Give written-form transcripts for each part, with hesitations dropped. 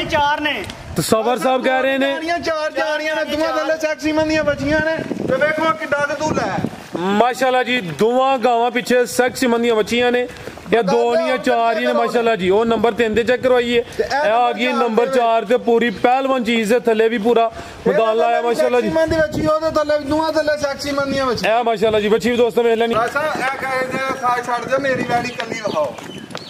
भाई 4 ने तसव्वुर साहब कह रहे ने 4 जानियां ने दोवां थल्ले सैक्सी मंदियां बचियां ने ते वेखो किड्डा कतूला है माशाल्लाह जी दोवां गावां पिछे सैक्सी मंदियां बचियां ने या 2 नहीं या 4 ही ने माशाल्लाह जी। वो नंबर 3 ते चेक करवाइए आ गई नंबर 4 ते पूरी पहलवान चीज है थल्ले भी पूरा मैदान लाया माशाल्लाह जी। मंदी बची ओदे थल्ले दोवां थल्ले सैक्सी मंदियां बची ए माशाल्लाह जी बची दोस्तों वेख लेनी ऐसा ए कहे जे साथ छड़ दे मेरी वैली कल्ली वखाओ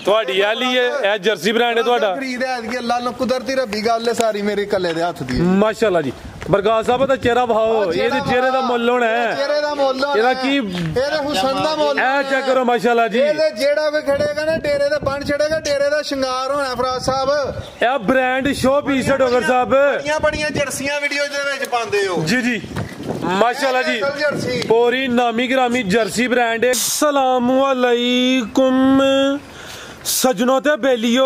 ਤੁਹਾਡੀ ਆਲੀ ਹੈ ਇਹ ਜਰਸੀ ਬ੍ਰਾਂਡ ਹੈ ਤੁਹਾਡਾ ਖਰੀਦ ਹੈ ਕਿ ਅੱਲਾ ਨੂੰ ਕੁਦਰਤੀ ਰੱਬੀ ਗੱਲ ਹੈ ਸਾਰੀ ਮੇਰੇ ਕੱਲੇ ਦੇ ਹੱਥ ਦੀ ਮਾਸ਼ਾਅੱਲਾ ਜੀ। ਬਰਗਾਹ ਸਾਹਿਬ ਦਾ ਚਿਹਰਾ ਵਹਾਓ ਇਹਦੇ ਚਿਹਰੇ ਦਾ ਮੁੱਲ ਹੋਣਾ ਹੈ ਚਿਹਰੇ ਦਾ ਮੁੱਲ ਇਹਦਾ ਕੀ ਇਹਦੇ ਹੁਸਨ ਦਾ ਮੁੱਲ ਇਹ ਚੈੱਕ ਕਰੋ ਮਾਸ਼ਾਅੱਲਾ ਜੀ। ਇਹਦੇ ਜਿਹੜਾ ਵੀ ਖੜੇਗਾ ਨਾ ਡੇਰੇ ਦੇ ਬਣ ਛੜੇਗਾ ਡੇਰੇ ਦਾ ਸ਼ਿੰਗਾਰ ਹੋਣਾ ਫਰਾਜ਼ ਸਾਹਿਬ। ਇਹ ਬ੍ਰਾਂਡ ਸ਼ੋ ਪੀਸ ਹੈ ਡੋਗਰ ਸਾਹਿਬ ਬੜੀਆਂ ਜਰਸੀਆਂ ਵੀਡੀਓ ਦੇ ਵਿੱਚ ਪਾਉਂਦੇ ਹੋ ਜੀ ਜੀ माशाल्लाह जी पूरी नामी गिरामी जर्सी ब्रांड है। अस्सलामु अलैकुम सजनों ते बेलियो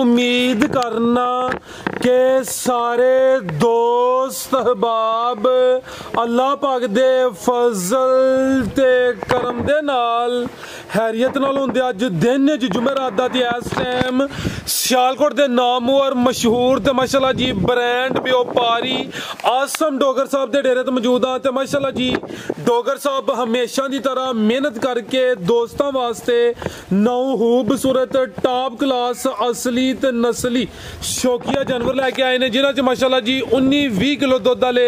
उम्मीद करना के सारे दोस्त अहबाब अल्लाह पाक दे फजल ते करम दे नाल हैरियत नाल हुंदे अज दिन च जुमेरात दा ते इस टाइम सियालकोट दे नामवर मशहूर ते माशाल्लाह जी ब्रांड व्यापारी आसम डोगर साहब दे डेरे ते मौजूद हां ते माशाल्लाह जी डोगर साहब हमेशा दी तरह मेहनत करके दोस्तां वास्ते नौहूब सूरत टॉप क्लास असली ते नस्ली शौकिया जानवर लैके आए ने जिन्हां च माशाल्लाह जी 19-20 किलो दुध वाले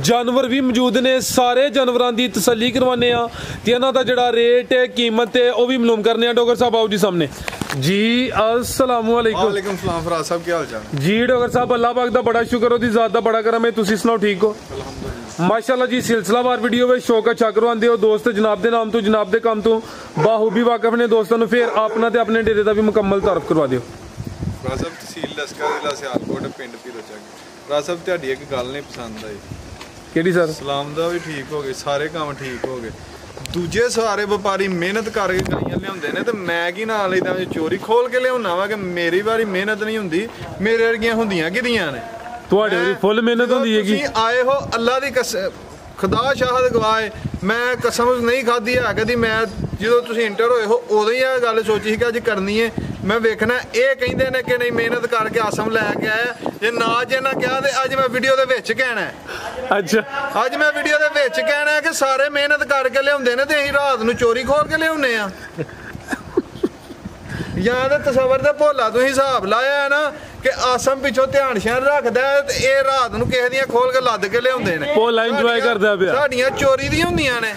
जानवर भी मौजूद ने। सारे जानवरां दी तसल्ली करवाने आ ते इन्हां दा जिहड़ा रेट है कीमत है वो भी मालूम करने आ। डोगर साहब आओ जी सामने जी। अस्सलामु अलैकुम। वालेकुम सलाम फराज साहब क्या हाल चाल जी। डोगर साहब अल्लाह पाक दा बड़ा शुक्र ओदी जात दा बड़ा करम है तुसी सुनाओ ठीक हो माशाल्लाह जी। सिलसिलावार वीडियो में शौक अच्छा करवाते हो दोस्त जनाब के नाम तो जनाब के काम तो बाहूबी वाकफ ने दोस्तों ने फिर अपना ते अपने डेरे का भी मुकम्मल तारफ करवा दियो। फराज साहब तहसील लस्कर जिला सियालकोट पिंड पीरो चक फराज साहब तुहाडी एक गल नहीं पसंद आई केड़ी सर? सलाम दा भी ठीक हो गए सारे काम ठीक हो गए दूजे सारे व्यापारी मेहनत करके गाइयां लियाउंदे ने ते मैं की नाल लईदा चोरी खोल के लियाउना वा कि मेरी वारी मेहनत नहीं हुंदी मेरे वर्गियां हुंदियां किदियां ने ਤੁਹਾਡੇ ਵੀ ਫੁੱਲ ਮਿਹਨਤ ਹੁੰਦੀ ਹੈਗੀ। ਤੁਸੀਂ ਆਏ ਹੋ ਅੱਲਾ ਦੀ ਖੁਦਾ ਸ਼ਾਹਦ ਗਵਾਏ ਮੈਂ ਕਸਮ ਨਹੀਂ ਖਾਦੀ ਹੈ ਕਦੀ ਮੈਂ ਜਦੋਂ ਤੁਸੀਂ ਇੰਟਰ ਹੋਏ ਹੋ ਉਦੋਂ ਹੀ ਇਹ ਗੱਲ ਸੋਚੀ ਸੀ ਕਿ ਅੱਜ ਕਰਨੀ ਹੈ ਮੈਂ ਵੇਖਣਾ ਇਹ ਕਹਿੰਦੇ ਨੇ ਕਿ ਨਹੀਂ ਮਿਹਨਤ ਕਰਕੇ ਆਸਮ ਲੈ ਕੇ ਆਇਆ ਜੇ ਨਾ ਜੇ ਨਾ ਕਿਹਾ ਤੇ ਅੱਜ ਮੈਂ ਵੀਡੀਓ ਦੇ ਵਿੱਚ ਕਹਿਣਾ ਅੱਛਾ ਅੱਜ ਮੈਂ ਵੀਡੀਓ ਦੇ ਵਿੱਚ ਕਹਿਣਾ ਕਿ ਸਾਰੇ ਮਿਹਨਤ ਕਰਕੇ ਲਿਆਉਂਦੇ ਨੇ ਤੇ ਅਸੀਂ ਰਾਤ ਨੂੰ ਚੋਰੀ ਖੋਲ ਕੇ ਲਿਆਉਂਦੇ ਆ ਜਾਂ ਤੇ ਤਸਵਰ ਦੇ ਭੋਲਾ ਤੁਸੀਂ ਹਿਸਾਬ ਲਾਇਆ ਹੈ ਨਾ ਕਿ ਆਸਮ ਪਿੱਛੋਂ ਧਿਆਨ ਸ਼ਹਿਰ ਰੱਖਦਾ ਤੇ ਇਹ ਰਾਤ ਨੂੰ ਕਿਸੇ ਦੀਆਂ ਖੋਲ ਕੇ ਲੱਦ ਕੇ ਲਿਆਉਂਦੇ ਨੇ ਭੋਲਾ ਇੰਜੋਏ ਕਰਦਾ ਪਿਆ ਸਾਡੀਆਂ ਚੋਰੀ ਦੀਆਂ ਹੁੰਦੀਆਂ ਨੇ।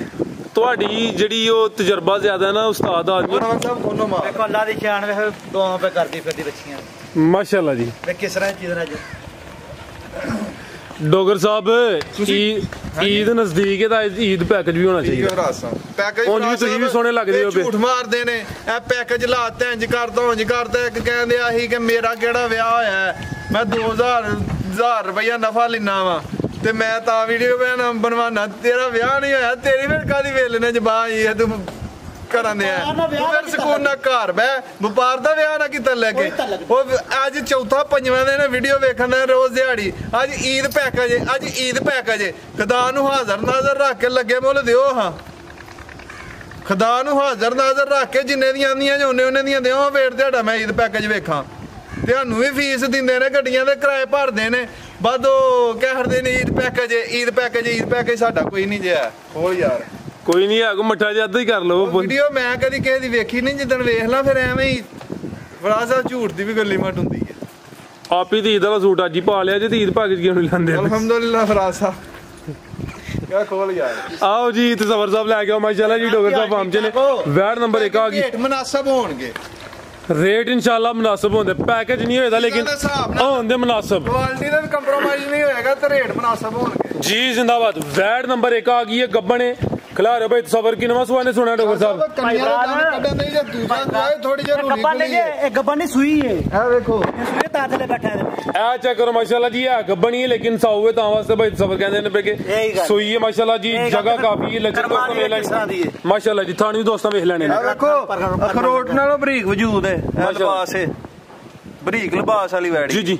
ਤੁਹਾਡੀ ਜਿਹੜੀ ਉਹ ਤਜਰਬਾ ਜ਼ਿਆਦਾ ਨਾ ਉਸਤਾਦ ਆਦਮੀ ਸਾਹਿਬ ਕੋਲੋਂ ਮਾਰ देखो अल्लाह दी शान वे दुआ पे करदी फिरदी बच्चियां माशाल्लाह जी। वे किस तरह चीज राज डोगर साहब ईद नजदीक है ईद पैकेज भी होना चाहिए ਪੈਕੇਜ ਉਂਝ ਵੀ ਤੁਸੀਂ ਵੀ ਸੋਹਣੇ ਲੱਗਦੇ ਹੋ ਝੂਠ ਮਾਰਦੇ ਨੇ ਇਹ ਪੈਕੇਜ ਲਾਤੇ ਇੰਜ ਕਰਦਾ ਇੱਕ ਕਹਿੰਦੇ ਆਹੀ ਕਿ ਮੇਰਾ ਕਿਹੜਾ ਵਿਆਹ ਹੋਇਆ ਮੈਂ 2000 ਰੁਪਇਆ ਨਫਾ ਲੈਣਾ ਵਾ ਤੇ ਮੈਂ ਤਾਂ ਵੀਡੀਓ ਬਣਵਾਣਾ ਤੇਰਾ ਵਿਆਹ ਨਹੀਂ ਹੋਇਆ ਤੇਰੀ ਫਿਰ ਕਾਦੀ ਵੇਲੇ ਨੇ ਜ਼ਬਾਨ ਹੀ ਤੂੰ ਕਰਨ ਦੇ ਫਿਰ ਸਕੂਨ ਨਾਲ ਘਰ ਬਹਿ ਵਪਾਰ ਦਾ ਵਿਆਹ ਨਾ ਕੀਤਾ ਲੈ ਕੇ ਉਹ ਅੱਜ ਚੌਥਾ ਪੰਜਵਾਂ ਦਿਨ ਵੀਡੀਓ ਵੇਖਣ ਦਾ ਰੋਜ਼ ਦਿਹਾੜੀ ਅੱਜ ਈਦ ਪੈਕੇਜ ਖੁਦਾ ਨੂੰ ਹਾਜ਼ਰ ਨਾਜ਼ਰ ਰੱਖ ਕੇ ਲੱਗੇ ਮੁੱਲ ਦਿਓ ਹਾਂ ਖੁਦਾ ਨੂੰ ਹਾਜ਼ਰ ਨਾਜ਼ਰ ਰੱਖ ਕੇ ਜਿੰਨੇ ਦੀਆਂ ਆਉਂਦੀਆਂ ਉਹਨੇ ਦੀਆਂ ਦਿਓ ਵੇਟ ਦਿਹਾੜਾ ਮੈਂ ਈਦ ਪੈਕੇਜ ਵੇਖਾਂ ਤੁਹਾਨੂੰ ਵੀ ਫੀਸ ਦਿੰਦੇ ਨੇ ਗੱਡੀਆਂ ਦੇ ਕਿਰਾਏ ਭਰਦੇ ਨੇ ਬਾਅਦ ਉਹ ਕਹਿਦੇ ਨੇ ਈਦ ਪੈਕੇਜ ਸਾਡਾ ਕੋਈ ਨਹੀਂ ਜਿਆ ਹੋ ਯਾਰ ਕੋਈ ਨਹੀਂ ਹੈ ਮੱਠਾ ਜਿਹਾ ਅੱਧਾ ਹੀ ਕਰ ਲਓ ਵੀਡੀਓ ਮੈਂ ਕਦੀ ਕਿਸੇ ਦੀ ਵੇਖੀ ਨਹੀਂ ਜਿੱਦਣ ਵੇਖ ਲਾਂ ਫਿਰ ਐਵੇਂ ਹੀ ਫਰਾਜ਼ ਸਾਹਿਬ ਝੂਠ ਦੀ ਵੀ ਗੱਲੀ ਮਟ ਹੁੰਦੀ ਹੈ ਆਪ ਹੀ ਈਦ ਵਾਲਾ ਸੂਟ ਅੱਜ ਹੀ ਪਾ ਲਿਆ ਜੇ ਈਦ ਪੈਕੇਜ ਕਿਉਂ ਨਹੀਂ ਲਾਂਦੇ ਅਲਹਮਦੁਲਿਲਾ ਫਰਾਜ਼ ਸਾਹਿਬ ਕਿਆ ਖੋਲ ਯਾਰ आओ जी तसव्वुर साहब लेके आओ माशाल्लाह जी डोगर साहब फार्म च ने वैट नंबर 1 आ गई मुनासिब होणगे रेट इंशाल्लाह मुनासिब होंदे पैकेज नहीं होएगा लेकिन होंदे मुनासिब क्वालिटी दा कंप्रोमाइज नहीं होएगा ते रेट मुनासिब होणगे जी जिंदाबाद वैट नंबर 1 आ गई है गब्बन है खिला रहे भाई तसव्वुर की नवा सुहाने सुना डोगर साहब थोड़ी जरूरी गब्बन नहीं सुई है हां देखो सुई तातले बैठा है आ चेक करो माशाल्लाह जी है गब्बन ही है लेकिन साऊ है ता वास्ते भाई तसव्वुर कहंदे ने कि सुई है माशाल्लाह जी जगह काफी है लचक दोस्तों वेख लेने माशाल्लाह जी थानी दोस्तों वेख लेने देखो अखरोट नालों बरीक वजूद है लिबास है बरीक लिबास वाली वैड़ी जी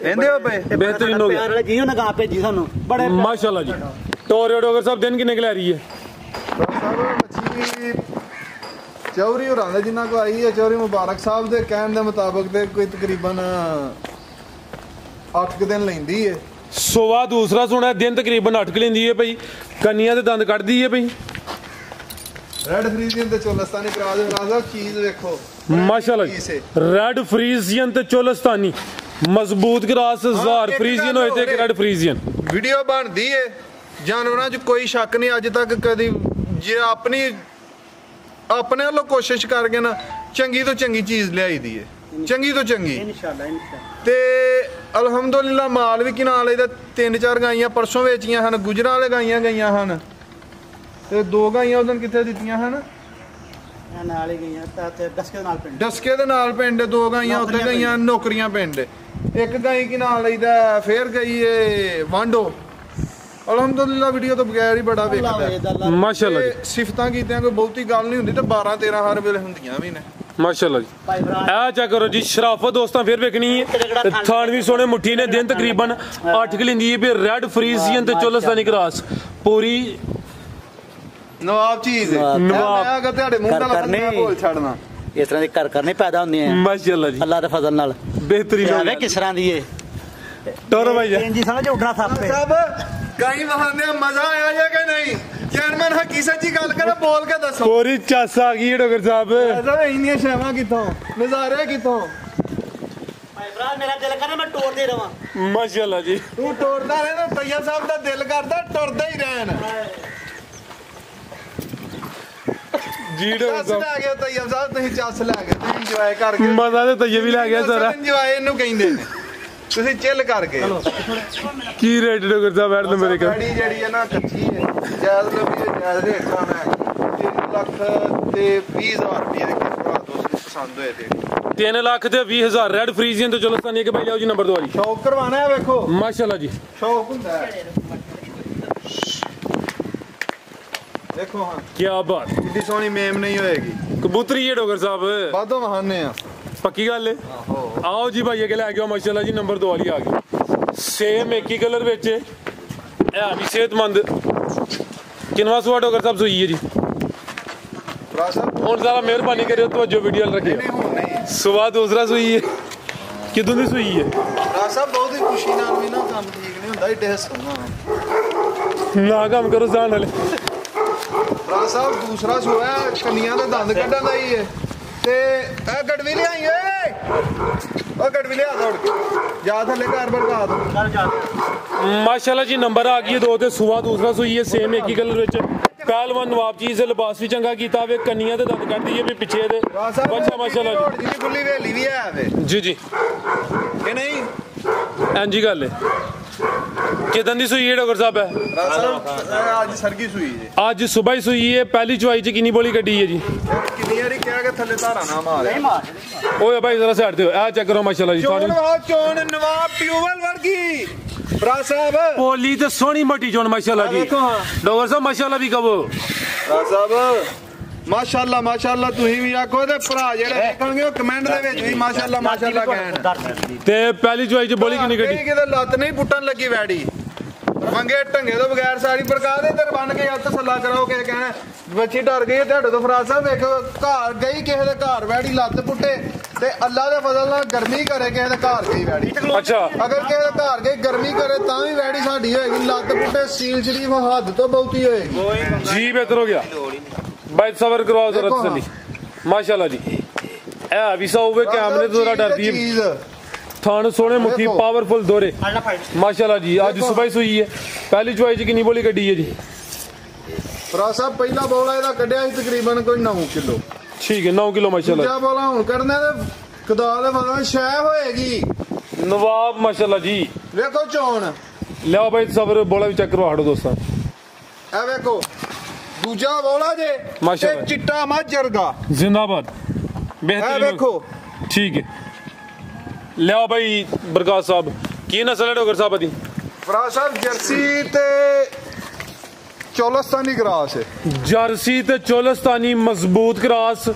एंदे हो पे बेहतरीन हो गया प्यार वाले जी ने कहां भेजी सानू बड़े माशाल्लाह जी टोरे डोगर साहब दिन कितने ले रही है मच्छी चौरी होरां जिन्ना को आई है चौरी मुबारक साहब दे कहने दे मुताबिक ते कोई तकरीबन 8 ਦਿਨ ਲੈਂਦੀ ਏ। ਸੋਵਾ ਦੂਸਰਾ ਸੁਣਾ ਦਿਨ ਤਕਰੀਬਨ 8 ਲੈਂਦੀ ਹੈ ਭਾਈ। ਕੰਨੀਆਂ ਦੇ ਦੰਦ ਕੱਢਦੀ ਹੈ ਭਾਈ। ਰੈਡ ਫਰੀਜ਼ੀਅਨ ਤੇ ਚੋਲਸਤਾਨੀ ਕਰਾ ਦੇ ਰਾਜ਼ਾ ਚੀਜ਼ ਵੇਖੋ ਮਾਸ਼ਾਅੱਲਾ ਜੀ। ਰੈਡ ਫਰੀਜ਼ੀਅਨ ਤੇ ਚੋਲਸਤਾਨੀ ਮਜ਼ਬੂਤ ਕਰਾਸ। 1000 ਫਰੀਜ਼ੀਅਨ ਹੋਏ ਤੇ ਰੈਡ ਫਰੀਜ਼ੀਅਨ। ਵੀਡੀਓ ਬਣਦੀ ਏ ਜਾਨਵਰਾਂ 'ਚ ਕੋਈ ਸ਼ੱਕ ਨਹੀਂ ਅੱਜ ਤੱਕ ਕਦੀ। ਜੇ ਆਪਣੇ ਵੱਲੋਂ ਕੋਸ਼ਿਸ਼ ਕਰਕੇ ਨਾ ਚੰਗੀ ਤੋਂ ਚੰਗੀ ਚੀਜ਼ ਲਿਆਈ ਦੀ ਏ, ਚੰਗੀ ਤੋਂ ਚੰਗੀ ਇਨਸ਼ਾਅੱਲਾ। ਤੇ ਅਲਹਮਦੁਲਿਲਾ ਮਾਲ ਵੀ ਕਿਨਾਂ ਲਈਦਾ। 3-4 ਗਾਈਆਂ ਪਰਸੋਂ ਵੇਚੀਆਂ ਹਨ, ਗੁਜਰਾਂ ਵਾਲੇ ਗਾਈਆਂ ਗਈਆਂ ਹਨ ਤੇ 2 ਗਾਈਆਂ ਉਦੋਂ ਕਿੱਥੇ ਦਿੱਤੀਆਂ ਹਨ ਨਾਲ ਹੀ ਗਈਆਂ ਤੇ ਡਸਕੇ ਦੇ ਨਾਲ ਪਿੰਡ। ਡਸਕੇ ਦੇ ਨਾਲ ਪਿੰਡ 2 ਗਾਈਆਂ ਉੱਥੇ ਗਈਆਂ ਨੌਕਰੀਆਂ ਪਿੰਡ। 1 ਗਾਈ ਕੀ ਨਾਲ ਲਈਦਾ ਫੇਰ ਗਈ ਏ ਵਾਂਡੋ। ਅਲਹਮਦੁਲਿਲਾ ਵੀਡੀਓ ਤੋਂ ਬਗੈਰ ਹੀ ਬੜਾ ਵੇਖਦਾ ਮਾਸ਼ਾਅੱਲਾ ਜੀ। ਸਿਫਤਾਂ ਕੀਤਿਆਂ ਕੋਈ ਬਹੁਤੀ ਗੱਲ ਨਹੀਂ ਹੁੰਦੀ ਤੇ 12-13 ਹਰ ਵੇਲੇ ਹੁੰਦੀਆਂ ਵੀ ਨੇ ਮਾਸ਼ਾਅੱਲਾ ਜੀ। ਇਹ ਚੈੱਕ ਕਰੋ ਜੀ ਸ਼ਰਾਫਤ ਦੋਸਤਾਂ ਫੇਰ ਵੇਖਣੀ ਹੈ। ਥਾਣ ਵੀ ਸੋਹਣੇ ਮੁੱਠੀ ਨੇ ਦਿਨ ਤਕਰੀਬਨ 8 ਲੈਂਦੀ ਹੈ ਵੀ ਰੈਡ ਫਰੀਜ਼ੀਅਨ ਤੇ ਚੋਲਸਤਾਨੀ ਕਰਾਸ ਪੂਰੀ ਨਵਾਬ ਚੀਜ਼ ਹੈ। ਨਵਾਬ ਮੈਂ ਅਗਰ ਤੁਹਾਡੇ ਮੂੰਹ ਨਾਲ ਕਰਨੀ ਭੁੱਲ ਛੱਡਣਾ ਇਸ ਤਰ੍ਹਾਂ ਦੇ ਘਰ ਕਰਨੇ ਪੈਦਾ ਹੁੰਦੇ ਆ ਮਾਸ਼ਾਅੱਲਾ ਜੀ। ਅੱਲਾਹ ਦੇ ਫਜ਼ਲ ਨਾਲ। ਬਿਹਤਰੀਨ ਆਵੇ ਕਿਸ ਤਰ੍ਹਾਂ ਦੀ ਏ ਟੋਰ ਭਾਈ ਇੰਜੀ ਸਮਝ ਉੱਡਣਾ ਥਾਪੇ ਸਭ ਗਾਈ ਵਹਾਨੇ ਮਜ਼ਾ ਆਇਆ ਜਾਂ ਕਿ ਨਹੀਂ? ਚੇਅਰਮੈਨ ਹਕੀਕਤ ਜੀ ਗੱਲ ਕਰਾ ਬੋਲ ਕੇ ਦੱਸੋ। ਪੂਰੀ ਚੱਸ ਆ ਗਈ ਡੋਗਰ ਸਾਹਿਬ। ਐਸਾ ਇੰਨੀਆਂ ਸ਼ੈਵਾਂ ਕਿੱਥੋਂ ਨਜ਼ਾਰੇ ਕਿੱਥੋਂ? ਭਾਈ ਭਰਾ ਮੇਰਾ ਦਿਲ ਕਰਦਾ ਮੈਂ ਤੋੜ ਦੇ ਰਵਾਂ। ਮਾਸ਼ਾਅੱਲਾ ਜੀ। ਤੂੰ ਟੁਰਦਾ ਰਹੇ ਤਾਂ ਤਈਆ ਸਾਹਿਬ ਦਾ ਦਿਲ ਕਰਦਾ ਟੁਰਦਾ ਹੀ ਰਹਿਣ। ਜੀ ਡੋਗਰ ਚੱਸ ਸਾਹਿਬ ਲੈ ਗਏ ਤਈਆ ਸਾਹਿਬ ਤੁਸੀਂ ਚੱਸ ਲੈ ਗਏ ਤੁਸੀਂ ਇੰਜੋਏ ਕਰਕੇ। ਮਜ਼ਾ ਤੇ ਤਈਏ ਵੀ ਲੈ ਗਿਆ ਸਾਰਾ। ਇੰਜੋਏ ਇਹਨੂੰ ਕਹਿੰਦੇ ਨੇ ਤੁਸੀਂ ਚਿੱਲ ਕਰਕੇ। ਕੀ ਰੇਟ ਡੋਗਰ ਸਾਹਿਬ ਐਡ ਮੇਰੇ ਕੋਲ ਗਾੜੀ ਜਿਹੜੀ ਹੈ ਨਾ ਕੱਚੀ ਹੈ ਜਾਇਜ਼ ਲੱਭੀ ਹੈ ਜਾਇਜ਼ ਰੇਟ ਦਾ ਮੈਂ 3 ਲੱਖ ਤੇ 20,000 ਰੁਪਏ ਦੇ ਭਰਾ ਦੋਸਤ ਪਸੰਦ ਹੋਏ ਤੇ 3 ਲੱਖ ਤੇ 20,000 ਰੈਡ ਫਰੀਜ਼ੀਅਨ ਤੇ ਚੋਲਸਤਾਨੀ ਇੱਕ ਭਾਈ ਲਿਆਓ ਜੀ ਨੰਬਰ 2 ਵਾਲੀ। ਸ਼ੌਕ ਕਰਵਾਣਾ ਹੈ ਵੇਖੋ ਮਾਸ਼ਾਅੱਲਾ ਜੀ। ਸ਼ੌਕ ਹੁੰਦਾ ਹੈ ਦੇਖੋ। ਹਾਂ ਕੀ ਬਾਤ। ਕਿੰਨੀ ਸੋਹਣੀ ਮੇਮ ਨਹੀਂ ਹੋਏਗੀ। ਕਬੂਤਰੀ ਹੈ ਡੋਗਰ ਸਾਹਿਬ ਵਾਧੋ ਵਹਾਨੇ ਆ ਪੱਕੀ ਗੱਲ ਹੈ। ਆਓ ਜੀ ਭਾਈ ਅੱਗੇ ਲੈ ਕੇ ਆਓ ਮਾਸ਼ਾਅੱਲਾ ਜੀ ਨੰਬਰ 2 ਵਾਲੀ ਆ ਗਈ। ਸੇਮ ਇੱਕ ਹੀ ਕਲਰ ਵਿੱਚ ਇਹ ਵੀ ਸਿਹਤਮੰਦ। ਕਿੰਨਵਾ ਸੂਆ ਡੋਗਰ ਸਾਹਿਬ ਸੂਈ ਹੈ ਜੀ? ਭਰਾ ਸਾਹਿਬ ਹੁਣ ਜ਼ਰਾ ਮਿਹਰਬਾਨੀ ਕਰਿਓ ਤਵੱਜੋ ਵੀਡੀਓ ਵੱਲ ਰੱਖਿਓ। ਨਹੀਂ ਹੁਣ ਨਹੀਂ ਸੂਆ ਦੂਸਰਾ ਸੂਈ ਹੈ। ਕਿਦੋਂ ਦੀ ਸੂਈ ਹੈ? ਭਰਾ ਸਾਹਿਬ ਬਹੁਤ ਹੀ ਖੁਸ਼ੀ ਨਾਲ ਵੀ ਨਾ ਕੰਮ ਠੀਕ ਨਹੀਂ ਹੁੰਦਾ ਏਡੇ ਹੱਸਣਾ ਨਾ ਕੰਮ ਕਰੋ ਜਾਣ ਵਾਲੇ। ਭਰਾ ਸਾਹਿਬ ਦੂਸਰਾ ਸੂਆ ਹੈ, ਕੰਨੀਆਂ ਦੇ ਦੰਦ ਕੱਢਣ ਦਾ ਹੀ ਹੈ ਤੇ ਇਹ ਗੜਵੀ ਲਿਆਈ ਓਏ। ਉਹ ਗੜਵੀ ਲਿਆ ਦੌੜ ਕੇ ਜਾ ਥੱਲੇ ਘਰ ਬਰਕਾ ਦੋ। ਮਾਸ਼ਾਅੱਲਾ ਜੀ ਨੰਬਰ ਆ ਗਈ 2 ਤੇ ਸੂਆ ਦੂਸਰਾ ਸੂਈ ਹੈ ਸੇਮ ਇੱਕ ਹੀ ਕਲਰ ਵਿੱਚ। ਪਹਿਲਵਾਨ ਨਵਾਬ ਚੀਜ਼ ਦੇ ਲਿਬਾਸ ਵੀ ਚੰਗਾ ਕੀਤਾ ਵੇ। ਕੰਨੀਆਂ ਦੇ ਦੰਦ ਕੱਢਦੀ ਹੈ ਵੀ ਪਿੱਛੇ ਦੇ ਬੱਚਾ ਮਾਸ਼ਾਅੱਲਾ ਜੀ। ਖੁੱਲੀ ਵੇਲੀ ਵੀ ਹੈ ਵੇ ਜੀ ਜੀ ਕਿ ਨਹੀਂ? ਇੰਜੀ ਗੱਲ ਹੈ। ਕਿਦਾਂ ਦੀ ਸੂਈ ਹੈ ਡਾਕਟਰ ਸਾਹਿਬ? ਭਰਾ ਸਾਹਿਬ ਅੱਜ ਸਰਗੀ ਸੂਈ ਜੀ। ਅੱਜ ਸਵੇਰ ਹੀ ਸੂਈ ਹੈ। ਪਹਿਲੀ ਚੁਆਈ ਚ ਕਿੰਨੀ ਬੋਲੀ ਕੱਢੀ ਹੈ ਜੀ? ਕਿੰਨੀ ਵਾਰੀ ਕਹਿ ਕੇ ਥੱਲੇ ਧਾਰਾ ਨਾ ਮਾਰੇ। ਓਏ ਭਾਈ ਜ਼ਰਾ ਸਾਈਡ ਤੇ ਆ ਚੈੱਕ ਕਰੋ ਮਾਸ਼ਾਅੱਲਾ ਜੀ। ਚੋਣ ਵਾਹ ਚੋਣ ਨਵਾਬ ਟਿਊਬਲ ਵਰਗੀ ਭਰਾ ਸਾਹਿਬ। ਪੋਲੀ ਤੇ ਸੋਹਣੀ ਮੋਟੀ ਚੋਣ ਮਾਸ਼ਾਅੱਲਾ ਜੀ। ਡਾਕਟਰ ਸਾਹਿਬ ਮਾਸ਼ਾਅੱਲਾ ਵੀ ਕਹੋ। ਭਰਾ ਸਾਹਿਬ ਮਾਸ਼ਾਅੱਲਾ ਮਾਸ਼ਾਅੱਲਾ ਤੁਸੀਂ ਵੀ ਆਖੋ ਤੇ ਭਰਾ ਜਿਹੜੇ ਦੇਖਣਗੇ ਉਹ ਕਮੈਂਟ ਦੇ ਵਿੱਚ ਵੀ ਮਾਸ਼ਾਅੱਲਾ ਮਾਸ਼ਾਅੱਲਾ ਕਹਿਣ। ਤੇ ਪਹਿਲੀ ਚੁਆਈ ਚ ਬੋਲੀ ਕਿੰਨੀ ਕੱਢੀ? ਕਿਤੇ ਲੱਤ ਨਹੀਂ ਪੁੱਟਣ ਲੱਗੀ ਵੈੜੀ ਮੰਗੇ ਢੰਗੇ ਤੋਂ ਬਗੈਰ ਸਾਰੀ ਪ੍ਰਕਾਰ ਦੇ ਤੇ ਬਣ ਕੇ ਹੱਥ ਸੱਲਾ ਕਰਾਓ ਕਿ ਕਹਿਣਾ ਬੱਚੀ ਡਰ ਗਈ ਤੁਹਾਡੇ ਤੋਂ। ਫਰਾਜ਼ ਸਾਹਿਬ ਵੇਖੋ ਘਰ ਗਈ ਕਿਸੇ ਦੇ ਘਰ ਵੈੜੀ ਲੱਤ ਪੁੱਟੇ ਤੇ ਅੱਲਾ ਦੇ ਫਜ਼ਲ ਨਾਲ ਗਰਮੀ ਕਰੇ ਕਿਸੇ ਦੇ ਘਰ ਗਈ ਵੈੜੀ। ਅੱਛਾ ਅਗਰ ਕਿਸੇ ਦੇ ਘਰ ਗਈ ਗਰਮੀ ਕਰੇ ਤਾਂ ਵੀ ਵੈੜੀ ਸਾਡੀ ਹੋਏਗੀ। ਲੱਤ ਪੁੱਟੇ ਸੀਲ ਸ਼ਰੀਫ ਹੱਦ ਤੋਂ ਬਹੁਤੀ ਹੋਏਗੀ ਜੀ। ਬਿਹਤਰ ਹੋ ਗਿਆ भाई सबर करवाओ जरा तसल्ली माशाल्लाह जी। ए भी सौवे कैमरे तो जरा डरती है। थान सोने मुट्ठी पावरफुल दोरे माशाल्लाह जी। आज सुबह ही सुई है। पहली चुआई च कितनी बोली कड्डी है जी? फराज साहब पहला बौला ਇਹਦਾ ਕੱਢਿਆ ਸੀ ਤਕਰੀਬਨ ਕੋਈ 9 ਕਿਲੋ। ठीक है 9 किलो माशाल्लाह। ਦੂਜਾ ਬੌਲਾ ਹੁਣ ਕੱਢਣਾ ਤੇ ਖੁਦਾ ਦੇ ਫਜ਼ਲ ਸ਼ੈ ਹੋਏਗੀ नवाब माशाल्लाह जी। ਵੇਖੋ ਚੋਣ ਲਿਆਓ ਭਾਈ ਸਬਰ ਬੋਲਾ ਵੀ ਚੈੱਕ ਕਰਵਾ ਹਟੋ ਦੋਸਤਾਂ। ਇਹ ਵੇਖੋ ਦੂਜਾ ਬੋਲਾ ਜੇ ਮਾਸ਼ਾਅੱਲਾ। ਚਿੱਟਾ ਮਾਝਰਗਾ जिंदाबाद ਇਹ बेहतरीन। ਵੇਖੋ ठीक है ਲਿਆਓ ਭਾਈ ਬਰਕਾਤ ਸਾਹਿਬ ਕੀ ਨਸਲ ਹੈ ਡਾਕਟਰ ਸਾਹਿਬ ਦੀ? ਫਰਾਜ਼ ਸਾਹਿਬ ਜਰਸੀ ਤੇ ਚੋਲਸਤਾਨੀ ਕਰਾਸ ਹੈ। ਜਰਸੀ ਤੇ ਚੋਲਸਤਾਨੀ ਮਜ਼ਬੂਤ ਕਰਾਸ।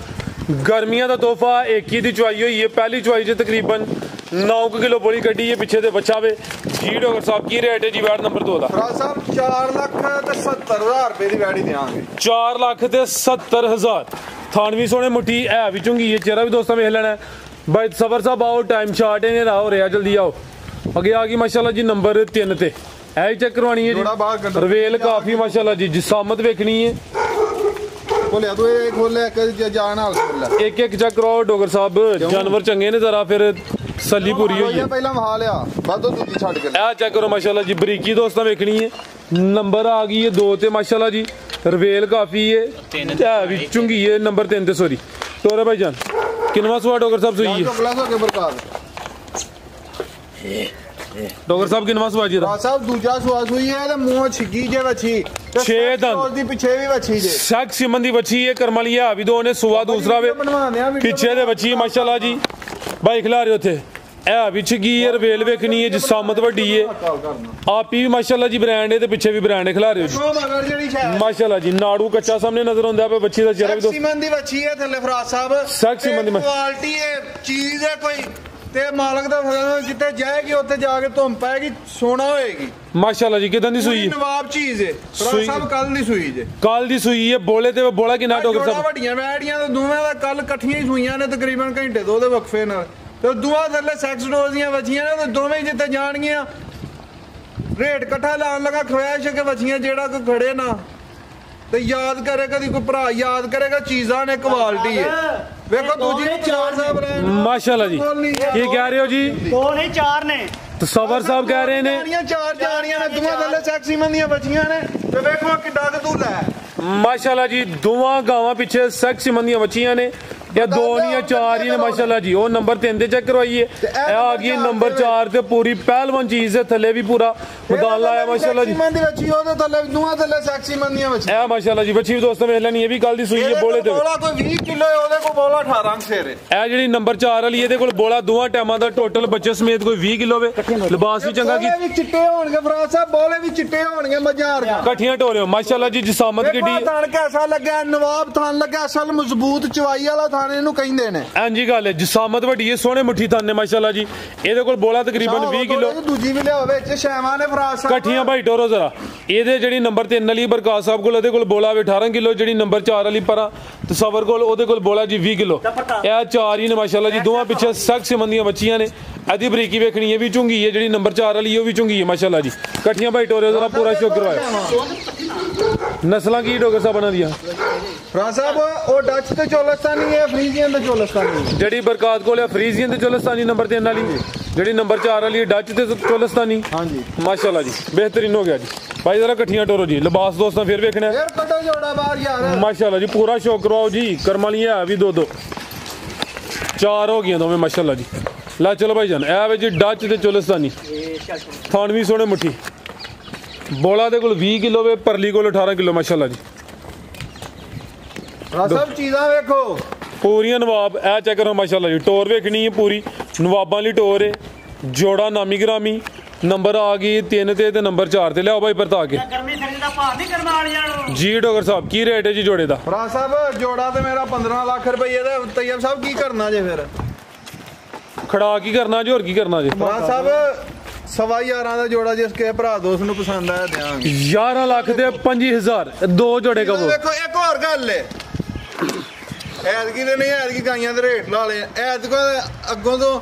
ਗਰਮੀਆਂ ਦਾ ਤੋਹਫਾ ਇੱਕ ਹੀ ਦੀ ਚੁਆਈ ਹੋਈ ਹੈ। ਪਹਿਲੀ ਚੁਆਈ 'ਚ ਤਕਰੀਬਨ 9 ਕਿਲੋ ਬੋਲੀ ਕੱਢੀ ਹੈ ਪਿੱਛੇ ਦੇ ਬੱਚਾ ਵੇ ਜੀ। ਡਾਕਟਰ ਸਾਹਿਬ ਕੀ ਰੇਟ ਹੈ ਜੀ ਵੈਟ ਨੰਬਰ 2 ਦਾ? ਫਰਾਜ਼ ਸਾਹਿਬ 4,70,000 ਰੁਪਏ ਦੀ ਵੈੜੀ ਦੇਵਾਂਗੇ। 4,70,000। ਥਾਨਵੀ ਸੋਹਣੇ ਮੁੱਠੀ ਹੈ ਵੀ ਚੁੰਗੀ ਹੈ। ਚਿਹਰਾ ਵੀ ਦੋਸਤਾਂ ਵੇਖ ਲੈਣਾ। ਬਾਈ ਸਬਰ ਸਾਹਿਬ ਆਓ ਟਾਈਮ ਸ਼ਾਰਟ ਹੈ ਨਾ ਹੋ ਰਿਹਾ ਜਲਦੀ ਆਓ। ਅੱਗੇ ਆ ਗਈ ਮਾਸ਼ਾਅੱਲਾ ਜੀ ਨੰਬਰ 3 ਤੇ ਇਹ ਚੈੱਕ ਕਰਵਾਣੀ ਹੈ ਜੋੜਾ ਬਾਹਰ ਜੀ ਕੱਢੋ। ਰਵੇਲ ਕਾਫੀ ਮਾਸ਼ਾਅੱਲਾ ਜੀ ਜਿਸਾਮਤ ਵੇਖਣੀ ਹੈ ਖੋਲਿਆ ਤੂੰ ਇਹ ਖੋਲਿਆ ਕਿ ਜਾਨ ਨਾਲ ਖੋਲਿਆ ਇੱਕ ਇੱਕ ਚੈੱਕ ਕਰਵਾਓ ਡੋਗਰ ਸਾਹਿਬ ਜਾਨਵਰ ਚੰਗੇ ਨੇ ਜ਼ਰਾ ਫਿਰ ਸੱਲੀ ਪੂਰੀ ਹੋਈ ਹੈ ਪਹਿਲਾਂ ਵਹਾ ਲਿਆ ਬਾਦੋਂ ਦੂਜੀ ਛੱਡ ਕੇ ਇਹ ਚੈੱਕ ਕਰੋ ਮਾਸ਼ਾਅੱਲਾ ਜੀ ਬਰੀਕੀ ਦੋਸਤਾਂ ਵੇਖਣੀ ਹੈ ਨੰਬਰ ਆ ਗਈ ਹੈ 2 ਤੇ ਮਾਸ਼ਾਅੱਲਾ ਜੀ ਰਵੇਲ ਕਾਫੀ ਹੈ ਤੇ ਵੀ ਚੁੰਗੀ ਹੈ ਨੰਬਰ 3 ਤੇ ਸੋਰੀ ਤੋਰੇ ਭਾਈ ਜਾਨ ਕਿੰਨਵਾ ਸਵਾ ਡੋਗਰ ਸਾਹਿਬ ਸੋਈ ਹੈ ਚੋਕਲਾ ਸੋ ਕੇ ਬਰਬਾਦ ਡੋਗਰ ਸਾਹਿਬ ਕਿੰਨਵਾ ਸਵਾ ਜੀ ਦਾ ਆ ਸਾਹਿਬ ਦੂਜਾ ਸਵਾਸ ਹੋਈ ਹੈ ਤੇ ਮੂੰਹ ਛਿੱਗੀ ਜੇ ਵੱਛੀ ਛੇ ਦੰਦ। ਉਸ ਦੀ ਪਿੱਛੇ ਵੀ ਵੱਛੀ ਜੇ ਸ਼ੱਕ ਸਿਮਨ ਦੀ ਬੱਚੀ ਹੈ ਕਰਮ ਵਾਲੀ ਹੈ ਵੀ ਦੋ ਨੇ ਸੁਆ ਦੂਸਰਾ ਵੇ ਬਣਵਾਉਂਦੇ ਆ ਵੀਡੀਓ ਪਿੱਛੇ ਦੇ ਬੱਚੀ ਮਾਸ਼ਾਅੱਲਾ ਜੀ ਬਾਈ ਖਿਲਾ ਰਹੇ ਉੱਥੇ ਇਹ ਵਿੱਚ ਗਈ ਹੈ ਰਵੇਲ ਵੇਖਣੀ ਹੈ ਜਿਸਾਮਤ ਵੱਡੀ ਹੈ ਆਪ ਹੀ ਮਾਸ਼ਾਅੱਲਾ ਜੀ ਬ੍ਰਾਂਡ ਹੈ ਤੇ ਪਿੱਛੇ ਵੀ ਬ੍ਰਾਂਡ ਹੈ ਖਿਲਾ ਰਹੇ ਹੋ ਉਹ ਮਗਰ ਜਿਹੜੀ ਸ਼ਾਇਦ ਮਾਸ਼ਾਅੱਲਾ ਜੀ ਨਾੜੂ ਕੱਚਾ ਸਾਹਮਣੇ ਨਜ਼ਰ ਆਉਂਦਾ ਪਿਆ ਬੱਚੀ ਦਾ ਚਿਹਰਾ ਵੀ ਦੋਸਤ ਸੀਮਨ ਦੀ ਵੱਛੀ ਹੈ ਥੱਲੇ ਫਰਾਜ਼ ਸਾਹਿਬ ਸੀਮਨ ਦੀ ਕੁਆਲਿਟੀ ਹੈ ਚੀਜ਼ ਹੈ ਕੋਈ ਤੇ ਮਾਲਕ ਦਾ ਫਜ਼ਲ ਜਿੱਥੇ ਜਾਏਗੀ ਉੱਥੇ ਜਾ ਕੇ ਧੁੰਮ ਪਾਏਗੀ ਸੋਨਾ ਹੋਏਗੀ ਮਾਸ਼ਾਅੱਲਾ ਜੀ ਕਿਦਾਂ ਦੀ ਸੂਈ ਸੂਈ ਹੈ ਨਵਾਬ ਚੀਜ਼ ਹੈ ਸੂਈ- ਫਰਾਜ਼ ਸਾਹਿਬ ਕੱਲ ਦੀ ਸੂਈ ਜੇ ਕਾਲ ਦੀ ਸੂਈ ਹੈ ਬੋਲੇ ਤੇ ਬੋਲਾ ਕਿੰਨਾ ਡੋਗਰ ਜੋੜਾ ਸਾਹਿਬ ਵੱਡੀਆਂ ਵੈੜੀਆਂ ਤੇ ਦੋਵੇਂ ਦਾ ਕੱਲ ਇਕੱਠੀਆਂ ਹੀ ਸੂਈਆਂ ਨੇ ਤਕਰੀਬਨ ਘੰਟੇ ਦੋ ਦੇ ਵਕਫੇ ਨਾਲ ਤੇ ਦੋਵਾਂ ਥੱਲੇ ਸੈਕਸ ਡੋਜ਼ ਦੀਆਂ ਵੱਛੀਆਂ ਨੇ ਤੇ ਦੋਵੇਂ ਹੀ ਜਿੱਥੇ ਜਾਣਗੀਆਂ ਰੇਟ ਇਕੱਠਾ ਲਾਉਣ ਲੱਗਾ ਖਵਾਇਸ਼ ਕਿ ਵੱਛੀਆਂ ਜਿਹੜਾ ਕੋਈ ਖੜੇ ਨਾ ਤੇ ਯਾਦ ਕਰੇ ਕਦੀ ਕੋਈ ਭਰਾ ਯਾਦ ਕਰੇਗਾ ਚੀਜ਼ਾਂ ਨੇ ਕੁਆਲਿਟੀ ਹੈ ਵੇਖੋ ਦੂਜੀ ਚਾਰ ਸਾਹਿਬ ਰਹੇ ਮਾਸ਼ਾਅੱਲਾ ਜੀ ਕੀ ਕਹਿ ਰਹੇ ਹੋ ਜੀ 2 ਨਹੀਂ 4 ਨੇ ਤਸਵਰ ਸਾਹਿਬ ਕਹਿ ਰਹੇ ਨੇ ਚਾਰ ਜਾਣੀਆਂ ਨੇ ਦੋਵਾਂ ਥੱਲੇ ਸੈਕਸੀ ਮੰਦੀਆਂ ਬੱਚੀਆਂ ਨੇ ਤੇ ਵੇਖੋ ਕਿੱਡਾ ਕਦੂਲਾ ਹੈ ਮਾਸ਼ਾਅੱਲਾ ਜੀ ਦੋਵਾਂ ਗਾਵਾਂ ਪਿੱਛੇ ਸੈਕਸ ਮੰਦੀਆਂ ਬੱਚੀਆਂ ਨੇ ਇਹ ਦੋ ਨਹੀਂ ਚਾਰ ਹੀ ਨੇ ਮਾਸ਼ਾਅੱਲਾ ਜੀ ਉਹ ਨੰਬਰ 3 ਤੇ ਚੈੱਕ ਕਰਵਾਈਏ ਇਹ ਆ ਗਈ ਨੰਬਰ 4 ਤੇ ਪੂਰੀ ਪਹਿਲਵਾਨ ਚੀਜ਼ ਹੈ ਥੱਲੇ ਵੀ ਪੂਰਾ ਮੈਦਾਨ ਲਾਇਆ ਮਾਸ਼ਾਅੱਲਾ ਜੀ ਮੰਦੀ ਬੱਚੀ ਉਹਦੇ ਥੱਲੇ ਦੋਵਾਂ ਥੱਲੇ ਸੈਕਸੀ ਮੰਦੀਆਂ ਬੱਚੀਆਂ ਇਹ ਮਾਸ਼ਾਅੱਲਾ ਜੀ ਬੱਚੀ ਵੀ ਦੋਸਤੋ ਵੇਖ ਲੈਣੀ ਇਹ ਵੀ ਕੱਲ ਦੀ ਸੂਈ ਹੈ ਬੋਲੇ ਤੇ ਬੋਲਾ ਕੋਈ 20 ਕਿਲੋ ਹੈ ਉਹਦੇ ਕੋਲ ਬੋਲਾ 18 ਸੇਰੇ ਇਹ ਜਿਹੜੀ ਨੰਬਰ 4 ਵਾਲੀ ਇਹਦੇ ਕੋਲ ਬੋਲਾ ਦੋਵਾਂ ਟਾਈਮਾਂ ਦਾ ਟੋਟਲ ਬੱਚੇ ਸਮੇਤ ਕੋਈ 20 ਕਿਲੋ ਵੇ ਲਿਬਾਸ ਵੀ ਚੰਗਾ ਕੀ ਬੋਲੇ ਵੀ ਚਿੱਟੇ ਹੋਣਗੇ ਫਰਾਜ਼ ਸਾਹਿਬ ਬੋਲੇ ਵੀ ਚਿੱਟੇ ਹੋਣਗੇ ਮਜ਼ਾਰ ਦਾ ਇਕੱਠੀਆਂ ਟੋਲਿਓ ਮਾਸ਼ਾਅੱਲਾ ਜੀ ਜਿਸਾਮਤ ਕਿੱਡੀ ਥਾਣ ਕੈਸਾ ਲੱਗਾ ਨਵਾਬ ਥਾਣ ਲੱਗਾ ਅਸਲ ਮਜ਼ਬੂਤ ਚਵਾਈ ਵਾਲਾ ਥਾਣ ਇਹਨੂੰ ਕਹਿੰਦੇ ਨੇ ਐਂਜੀ ਗੱਲ ਹੈ ਜਿਸਾਮਤ ਵੱਡੀ ਹੈ ਸੋਹਣੇ ਮੁੱਠੀ ਥਾਨੇ ਮਾਸ਼ਾਅੱਲਾ ਜੀ ਇਹਦੇ ਕੋਲ ਬੋਲਾ ਤਕਰੀਬਨ 20 ਕਿਲੋ ਦੂਜੀ ਵੀ ਲਿਆਓ ਵਿੱਚ ਸ਼ੈਵਾਂ ਨੇ ਫਰਾਜ਼ ਸਾਹਿਬ ਇਕੱਠੀਆਂ ਭਾਈ ਟੋਰੋ ਜ਼ਰਾ ਇਹਦੇ ਜਿਹੜੀ ਨੰਬਰ 3 ਵਾਲੀ ਬਰਕਾਤ ਸਾਹਿਬ ਕੋਲ ਉਹਦੇ ਕੋਲ ਬੋਲਾ ਵੇ 18 ਕਿਲੋ ਜਿਹੜੀ ਨੰਬਰ 4 ਵਾਲੀ ਪਰਾਂ ਤਸਵਰ ਕੋਲ ਉਹਦੇ ਕੋਲ ਬੋਲਾ ਜੀ 20 ਕਿਲੋ ਇਹ ਚਾਰ ਹੀ ਨੇ ਮਾਸ਼ਾਅੱਲਾ ਜੀ ਦੋਵਾਂ ਪਿੱਛੇ ਸਖਤ ਸਿਮੰਦੀਆਂ ਬੱਚੀਆਂ ਨੇ ਇਹਦੀ ਬਰੀਕੀ ਵੇਖਣੀ ਹੈ ਵੀ ਝੁੰਗੀ ਹੈ ਜਿਹੜੀ ਨੰਬਰ 4 ਵਾਲੀ ਉਹ ਵੀ ਝੁੰਗੀ ਹੈ ਮਾਸ਼ਾਅੱਲਾ ਜੀ ਇਕੱਠੀਆਂ ਭਾਈ ਟੋਰੇ ਜ਼ਰਾ ਪੂਰਾ ਸ਼ੌਕ ਕਰਵਾਇਆ ਨਸਲਾਂ ਕੀ ਡੋਗਰ ਸਾਹਿਬ ਬਣਾ ਦੀਆਂ ਫਰਾਜ਼ ਸਾਹਿਬ ਉਹ ਡੱਚ ਤੇ ਚੋਲਸਤਾਨੀ ਹੈ ਫਰੀਜ਼ੀਅਨ ਤੇ ਚੋਲਸਤਾਨੀ ਜਿਹੜੀ ਬਰਕਾਤ ਕੋਲ ਹੈ ਫਰੀਜ਼ੀਅਨ ਤੇ ਚੋਲਸਤਾਨੀ ਨੰਬਰ 3 ਵਾਲੀ ਜਿਹੜੀ ਨੰਬਰ 4 ਵਾਲੀ ਡੱਚ ਤੇ ਚੋਲਸਤਾਨੀ ਹਾਂਜੀ ਮਾਸ਼ਾਅੱਲਾ ਜੀ ਬਿਹਤਰੀਨ ਹੋ ਗਿਆ ਜੀ ਭਾਈ ਜ਼ਰਾ ਇਕੱਠੀਆਂ ਟੋਰੋ ਜੀ ਲਿਬਾਸ ਦੋਸਤਾਂ ਫਿਰ ਵੇਖਣਾ ਫੇਰ ਕੱਢੋ ਜੋੜਾ ਬਾਹਰ ਯਾਰ ਮਾਸ਼ਾਅੱਲਾ ਜੀ ਪੂਰਾ ਸ਼ੌਕ ਕਰਵਾਓ ਜੀ ਕਰਮ ਵਾਲੀਆਂ ਹੈ ਵੀ ਦੋ ਚਾਰ ਹੋ ਗਈਆਂ ਦੋਵੇਂ ਮਾਸ਼ਾਅੱਲਾ ਜੀ ਲੈ ਚਲੋ ਭਾਈ ਜਾਨ ਇਹ ਵੇ ਜੀ ਡੱਚ ਤੇ ਚੋਲਸਤਾਨੀ ਥਾਣ ਵੀ ਸੋਹਣੇ ਮੁੱਠੀ ਬੋਲਾ ਦੇ ਕੋਲ 20 ਕਿਲੋ ਵੇ ਪਰਲੀ ਕੋਲ 18 ਕਿਲੋ ਮਾਸ਼ਾਅੱਲਾ ਜੀ ਫਰਾਜ਼ ਸਾਹਿਬ ਚੀਜ਼ਾਂ ਵੇਖੋ ਪੂਰੀਆਂ ਨਵਾਬ ਇਹ ਚੈੱਕ ਕਰੋ ਮਾਸ਼ਾਅੱਲਾ ਜੀ ਟੋਰ ਵੇਖਣੀ ਹੈ ਪੂਰੀ ਨਵਾਬਾਂ ਲਈ ਟੋਰ ਹੈ ਜੋੜਾ ਨਾਮੀ ਗ੍ਰਾਮੀ ਨੰਬਰ ਆ ਗਈ 3 ਤੇ ਨੰਬਰ 4 ਤੇ ਲਿਆਓ ਭਾਈ ਪਰਤਾ ਕੇ ਗਰਮੀ ਸਰਦੀ ਦਾ ਭਾਰ ਨਹੀਂ ਕਰਵਾ ਵਾਲਿਆਂ ਨੂੰ ਜੀ ਡੋਗਰ ਸਾਹਿਬ ਕੀ ਰੇਟ ਹੈ ਜੀ ਜੋੜੇ ਦਾ ਫਰਾਜ਼ ਸਾਹਿਬ ਜੋੜਾ ਤੇ ਮੇਰਾ 15 ਲੱਖ ਰੁਪਏ ਦਾ ਤੈਯਬ ਸਾਹਿਬ ਕੀ ਕਰਨਾ ਜੇ ਫਿਰ ਖੜਾ ਕੀ ਕਰਨਾ ਜੀ ਹੋਰ ਕੀ ਕਰਨਾ ਜੀ ਫਰਾਜ਼ ਸਾਹਿਬ 11.5 ਦਾ ਜੋੜਾ ਜਿਸ ਕੇ ਭਰਾ ਦੋਸਤ ਨੂੰ ਪਸੰਦ ਆਇਆ ਦਿਆਂਗੇ 11 ਲੱਖ ਤੇ 25000 ਦੋ ਜੋੜੇ ਕਹੋ ਵੇਖੋ ਇੱਕ ਹੋਰ ਗੱਲ ਏ ਐਤਕੀ ਦੇ ਨਹੀਂ ਐਤਕੀ ਗਾਈਆਂ ਦੇ ਰੇਟ ਲਾ ਲਏ ਐਤਕੋ ਅੱਗੋਂ ਤੋਂ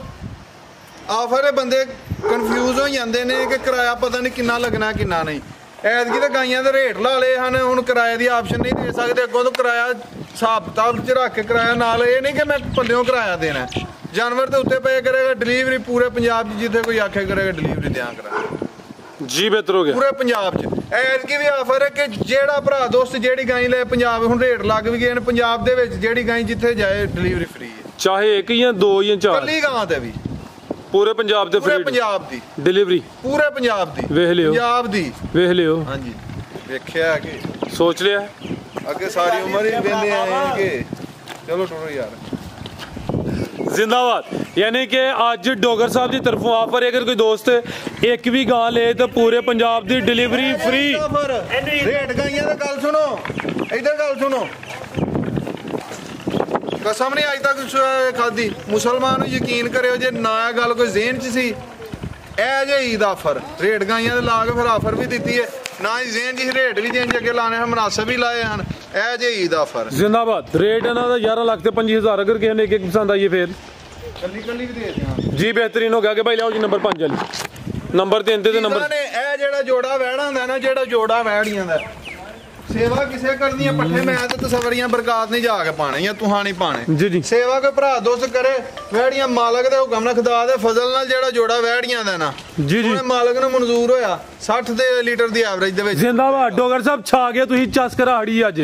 ਆਫਰ ਬੰਦੇ ਕਨਫਿਊਜ਼ ਹੋ ਜਾਂਦੇ ਨੇ ਕਿ ਕਿਰਾਇਆ ਪਤਾ ਨਹੀਂ ਕਿੰਨਾ ਲੱਗਣਾ ਕਿੰਨਾ ਨਹੀਂ ਐਤਕੀ ਤੇ ਗਾਈਆਂ ਦੇ ਰੇਟ ਲਾ ਲਏ ਹਨ ਹੁਣ ਕਿਰਾਏ ਦੀ ਆਪਸ਼ਨ ਨਹੀਂ ਦੇ ਸਕਦੇ ਅੱਗੋਂ ਤੋਂ ਕਿਰਾਇਆ ਹਿਸਾਬ ਕਿਤਾਬ ਚ ਰੱਖ ਕੇ ਕਿਰਾਇਆ ਨਾਲ ਇਹ ਨਹੀਂ ਕਿ ਮੈਂ ਪੱਲਿਓਂ ਕਿਰਾਇਆ ਦੇਣਾ ਜਾਨਵਰ ਦੇ ਉੱਤੇ ਪਏ ਕਰੇਗਾ ਡਿਲੀਵਰੀ ਪੂਰੇ ਪੰਜਾਬ 'ਚ ਜਿੱਥੇ ਕੋਈ ਆਖੇ ਕਰੇਗਾ ਡਿਲੀਵਰੀ ਦਿਆਂ ਕਰਾਂਗੇ ਜੀ ਬਿਹਤਰ ਹੋ ਗਿਆ ਪੂਰੇ ਪੰਜਾਬ 'ਚ ਐਤਕੀ ਵੀ ਆਫਰ ਹੈ ਕਿ ਜਿਹੜਾ ਭਰਾ ਦੋਸਤ ਜਿਹੜੀ ਗਾਈ ਲੈ ਪੰਜਾਬ ਹੁਣ ਰੇਟ ਲੱਗ ਵੀ ਗਏ ਨੇ ਪੰਜਾਬ ਦੇ ਵਿੱਚ ਜਿਹੜੀ ਗਾਈ ਜਿੱਥੇ ਜਾਏ ਡਿਲੀਵਰੀ ਫ੍ਰੀ ਹੈ ਚਾਹੇ ਇੱਕ ਜਾਂ ਦੋ ਜਾਂ ਚਾਰ ਕੱਲੀ ਗਾਂ ਤੇ ਵੀ ਪੂਰੇ ਪੰਜਾਬ ਦੇ ਪੂਰੇ ਫ੍ਰੀ ਪੰਜਾਬ ਦੀ ਡਿਲੀਵਰੀ ਪੂਰੇ ਪੰਜਾਬ ਦੀ ਵੇਖ ਲਿਓ ਪੰਜਾਬ ਦੀ ਵੇਖ ਲਿਓ ਹਾਂਜੀ ਵੇਖਿਆ ਕਿ ਸੋਚ ਲਿਆ ਅੱਗੇ ਸਾਰੀ ਉਮਰ ਹੀ ਵੇਂਦੇ ਆਏ ਕਿ ਚਲੋ ਟੁਰੋ ਯਾਰ जिंदाबाद यानी कि अज डोगर साहब की तरफों ऑफर है अगर कोई दोस्त एक भी गां ले तो पूरे पंजाब की डिलीवरी फ्री ਰੇਟ ਗਾਈਆਂ ਦਾ ਗੱਲ ਸੁਣੋ ਇਧਰ ਗੱਲ ਸੁਣੋ ਕਸਮ ਨਹੀਂ ਅੱਜ ਤੱਕ ਖਾਦੀ ਮੁਸਲਮਾਨ ਨੂੰ ਯਕੀਨ ਕਰਿਓ ਜੇ ਨਾ ਇਹ ਗੱਲ ਕੋਈ ਜ਼ਿਹਨ 'ਚ ਸੀ ਇਹ ਜੇ ਈਦ ਆਫਰ ਰੇਟ ਗਾਈਆਂ ਦੇ ਲਾ ਕੇ ਫਿਰ ਆਫਰ ਵੀ ਦਿੱਤੀ ਹੈ ਨਾ ਹੀ ਜ਼ਿਹਨ 'ਚ ਰੇਟ ਵੀ ਦੇਣ ਅੱਗੇ ਲਾਣੇ ਹਨ ਮੁਨਾਸਬ ਵੀ ਲਾਏ ਹਨ ਇਹ ਜੇ ਈਦ ਆਫਰ जिंदाबाद रेट है ना 11 लाख ते 25000 अगर किसी ने एक पसंद आई है फिर ਕੱਲੀ ਕੱਲੀ ਵੀ ਦੇ ਦਿਆਂ जी बेहतरीन हो गया कि भाई लियाओ जी नंबर 5 वाली ਨੰਬਰ 3 ਤੇ ਨੰਬਰ ਇਹਨਾਂ ਨੇ ਇਹ ਜਿਹੜਾ ਜੋੜਾ ਵਹਿਣਾ ਹੁੰਦਾ ਨਾ, ਜਿਹੜਾ ਜੋੜਾ ਵਹਿੜੀਆਂ ਦਾ ਸੇਵਾ ਕਿਸੇ ਕਰਨੀ ਹੈ ਪੱਠੇ ਮੈਂ ਤੇ ਤਸਵਰੀਆਂ ਬਰਕਾਤ ਨਹੀਂ ਜਾ ਕੇ ਪਾਣੇ ਜਾਂ ਤੁਹਾਂ ਨਹੀਂ ਪਾਣੇ ਜੀ ਜੀ ਸੇਵਾ ਕੋਈ ਭਰਾ ਦੋਸਤ ਕਰੇ ਵਹਿੜੀਆਂ ਮਾਲਕ ਦੇ ਹੁਕਮ ਨਾਲ ਖੁਦਾ ਦੇ ਫਜ਼ਲ ਨਾਲ ਜਿਹੜਾ ਜੋੜਾ ਵਹਿੜੀਆਂ ਦਾ ਨਾ ਜੀ ਜੀ ਉਹਨੇ ਮਾਲਕ ਨੂੰ ਮਨਜ਼ੂਰ ਹੋਇਆ 60 ਦੇ ਲੀਟਰ ਦੀ ਐਵਰੇਜ ਦੇ ਵਿੱਚ ਜ਼ਿੰਦਾਬਾਦ ਡੋਗਰ ਸਾਹਿਬ ਛਾ ਗਏ ਤੁਸੀਂ ਚਸ ਕਰਾੜੀ ਅੱਜ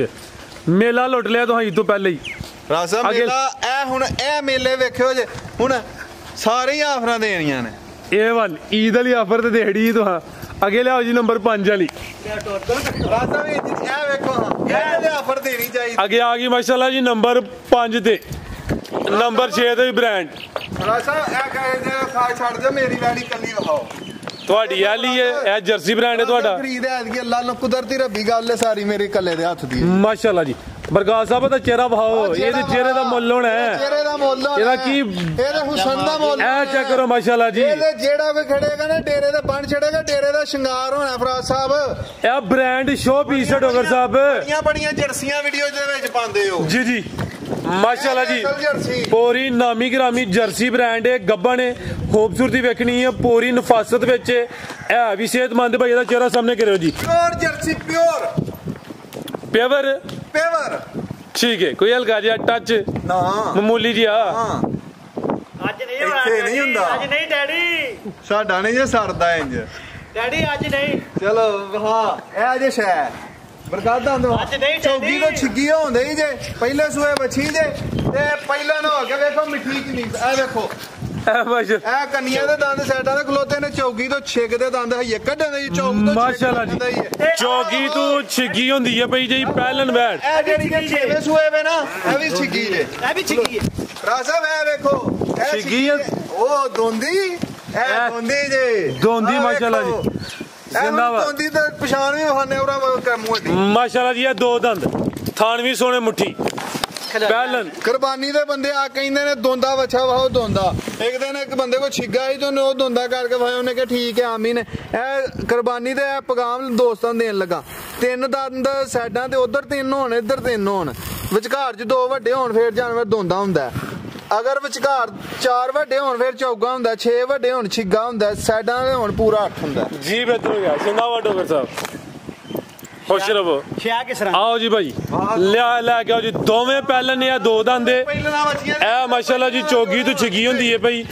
ਮੇਲਾ ਲੁੱਟ ਲਿਆ ਤੁਸੀਂ ਤੋਂ ਪਹਿਲੇ ਹੀ ਰਾਸਾ ਮੇਲਾ ਇਹ ਹੁਣ ਇਹ ਮੇਲੇ ਵੇਖਿਓ ਜੇ ਹੁਣ ਸਾਰੇ ਹੀ ਆਫਰਾਂ ਦੇਣੀਆਂ ਨੇ ਇਹ ਵੱਲ ਈਦ ਵਾਲੀ ਆਫਰ ਤੇ ਦੇੜੀ ਤੁਹਾਂ ਅੱਗੇ ਲਿਆਓ ਜੀ ਨੰਬਰ 5 ਵਾਲੀ ਰਾਸਾ ਵੀ ਇਹ ਵੇਖੋ ਹਾਂ ਇਹ ਆਫਰ ਦੇਣੀ ਚਾਹੀਦੀ ਅੱਗੇ ਆ ਗਈ ਮਾਸ਼ਾਅੱਲਾ ਜੀ ਨੰਬਰ 5 ਤੇ ਨੰਬਰ 6 ਤੇ ਵੀ ਬ੍ਰਾਂਡ ਰਾਸਾ ਇਹ ਕਹੇ ਜੇ ਖਾ ਛੱਡ ਦੇ ਮੇਰੀ ਵੈੜੀ ਕੱਲੀ ਵਿਖਾਓ ਤੁਹਾਡੀ ਆ ਲਈ ਹੈ ਇਹ ਜਰਸੀ ਬ੍ਰਾਂਡ ਹੈ ਤੁਹਾਡਾ ਖਰੀਦ ਹੈ ਕਿ ਅੱਲਾ ਨੂੰ ਕੁਦਰਤੀ ਰੱਬੀ ਗੱਲ ਹੈ ਸਾਰੀ ਮੇਰੇ ਕੱਲੇ ਦੇ ਹੱਥ ਦੀ ਮਾਸ਼ਾਅੱਲਾ ਜੀ ਬਰਗਾਹ ਸਾਹਿਬ ਦਾ ਚਿਹਰਾ ਵਹਾਓ ਇਹਦੇ ਚਿਹਰੇ ਦਾ ਮੁੱਲ ਹੋਣਾ ਹੈ ਚਿਹਰੇ ਦਾ ਮੁੱਲ ਇਹਦਾ ਕੀ ਇਹਦੇ ਹੁਸਨ ਦਾ ਮੁੱਲ ਇਹ ਚੈੱਕ ਕਰੋ ਮਾਸ਼ਾਅੱਲਾ ਜੀ ਇਹਦੇ ਜਿਹੜਾ ਵੀ ਖੜੇਗਾ ਨਾ ਡੇਰੇ ਦੇ ਬਣ ਛੜੇਗਾ ਡੇਰੇ ਦਾ ਸ਼ਿੰਗਾਰ ਹੋਣਾ ਫਰਾਜ਼ ਸਾਹਿਬ ਇਹ ਬ੍ਰਾਂਡ ਸ਼ੋ ਪੀਸ ਹੈ ਡੋਗਰ ਸਾਹਿਬ ਬੜੀਆਂ ਜਰਸੀਆਂ ਵੀਡੀਓ ਦੇ ਵਿੱਚ ਪਾਉਂਦੇ ਹੋ ਜੀ ਜੀ ਮਾਸ਼ਾਅੱਲਾ ਜੀ ਪੂਰੀ ਨਾਮੀ ਗ੍ਰਾਮੀ ਜਰਸੀ ਬ੍ਰਾਂਡ ਹੈ ਗੱਬਣ ਹੈ ਖੂਬਸੂਰਤੀ ਵੇਖਣੀ ਹੈ ਪੂਰੀ ਨਫਾਸਤ ਵਿੱਚ ਇਹ ਵੀ ਸਿਹਤਮੰਦ ਭਾਈ ਦਾ ਚਿਹਰਾ ਸਾਹਮਣੇ ਕਰਿਓ ਜੀ ਪਿਓਰ ਜਰਸੀ ਪਿਓਰ ਪੇਵਰ ਪੇਵਰ ਠੀਕ ਹੈ ਕੋਈ ਹਲਕਾ ਜਿਹਾ ਟੱਚ ਨਾ ਮਾਮੂਲੀ ਜਿਹਾ ਅੱਜ ਨਹੀਂ ਹੋਣਾ ਇੱਥੇ ਨਹੀਂ ਹੁੰਦਾ। ਅੱਜ ਨਹੀਂ ਡੈਡੀ ਸਾਡਾ ਨਹੀਂ ਜੇ ਸਰਦਾ ਇੰਜ ਡੈਡੀ ਅੱਜ ਨਹੀਂ ਚਲੋ ਹਾਂ ਇਹ ਜੇ ਸ਼ੈ ਬਰਕਾਤਾਂ ਦੋ ਅੱਜ ਨਹੀਂ ਚੌਗੀ ਤੋਂ ਛਿੱਗੀ ਹੁੰਦੇ ਹੀ ਜੇ ਪਹਿਲੇ ਸੂਏ ਬੱਚੀ ਜੇ ਤੇ ਪਹਿਲਾਂ ਨਾ ਹੋ ਕੇ ਵੇਖੋ ਮਿੱਠੀ ਕਿੰਨੀ ਇਹ ਵੇਖੋ ਇਹ ਮਾਸ਼ਾ ਇਹ ਕੰਨੀਆਂ ਦੇ ਦੰਦ ਸਾਈਡਾਂ ਦੇ ਖਲੋਤੇ ਨੇ ਚੌਗੀ ਤੋਂ ਛਿੱਗ ਦੇ ਦੰਦ ਹਈਏ ਕੱਢਣ ਦੇ ਚੌਗ ਤੋਂ ਮਾਸ਼ਾਅੱਲਾ ਜੀ ਚੌਗੀ ਤੋਂ ਛਿੱਗੀ ਹੁੰਦੀ ਹੈ ਪਈ ਜੀ ਪਹਿਲਨ ਬੈਠ ਇਹ ਜਿਹੜੀ ਕਿ ਛੇਵੇਂ ਸੂਏ ਵੇ ਨਾ ਇਹ ਵੀ ਛਿੱਗੀ ਜੇ ਇਹ ਵੀ ਛਿੱਕੀ ਹੈ ਰਾਸਾ ਇਹ ਵੇਖੋ ਇਹ ਛਿੱਗੀ ਹੈ। ਉਹ ਦੋਂਦੀ ਇਹ ਦੋਂਦੀ ਜੇ ਦੋਂਦੀ ਮਾਸ਼ਾਅੱਲਾ ਜੀ ਜ਼ਿੰਦਾਬਾਦ ਦੋਂਦੀ ਤੇ ਪਛਾਣ ਵੀ ਵਹਾਨੇ ਉਹਰਾ ਮੋਟੀ ਮਾਸ਼ਾਅੱਲਾ ਜੀ ਇਹ ਦੋ ਦੰਦ ਥਾਣ ਵੀ ਸੋਹਣੇ ਮੁੱਠੀ ਪਹਿਲਨ ਕੁਰਬਾਨੀ ਦੇ ਬੰਦੇ ਆ ਕਹਿੰਦੇ ਨੇ ਦੋਂਦਾ ਵੱਛਾ ਵਾਹੋ ਦੋਂਦਾ ਇੱਕ ਦਿਨ ਇੱਕ ਬੰਦੇ ਕੋ ਛਿੱਗਾ ਆਈ ਤੇ ਉਹਨੇ ਉਹ ਦੋਂਦਾ ਕਰਕੇ ਵਾਇਆ ਉਹਨੇ ਕਿਹਾ ਠੀਕ ਹੈ ਆਮੀਨ ਇਹ ਕੁਰਬਾਨੀ ਦੇ ਪੈਗਾਮ ਦੋਸਤਾਂ ਦੇਣ ਲੱਗਾ ਤਿੰਨ ਦੰਦ ਸਾਈਡਾਂ ਤੇ ਉਧਰ ਤਿੰਨ ਹੋਣ ਇੱਧਰ ਤਿੰਨ ਹੋਣ ਵਿਚਕਾਰ 'ਚ ਦੋ ਵੱਡੇ ਹੋਣ ਫੇਰ ਜਾਨਵਰ ਦੋਂਦਾ ਹੁੰਦਾ ਅਗਰ ਵਿਚਕਾਰ 4 ਵੱਡੇ ਹੋਣ ਫਿਰ ਚੌਗਾ ਹੁੰਦਾ 6 ਵੱਡੇ ਹੋਣ ਛਿੱਗਾ ਹੁੰਦਾ ਸਾਈਡਾਂ ਦੇ ਹੋਣ ਪੂਰਾ 8 ਹੁੰਦਾ ਜੀ ਬਿਹਤਰ ਹੋ ਗਿਆ ਜ਼ਿੰਦਾਬਾਦ ਡੋਗਰ ਸਾਹਿਬ ਖੁਸ਼ ਰਹੋ ਛਿਆ ਕਿਸ ਤਰ੍ਹਾਂ ਆਓ ਜੀ ਭਾਈ ਲੈ ਕੇ ਆਓ ਜੀ ਦੋਵੇਂ ਪਹਿਲਨ ਨੇ ਆ ਦੋ ਦੰਦੇ ਇਹ ਮਾਸ਼ਾਅੱਲਾ ਜੀ ਚੋਗੀ ਤੋਂ ਛਿੱਗੀ ਹੁੰਦੀ ਹੈ ਭਾਈ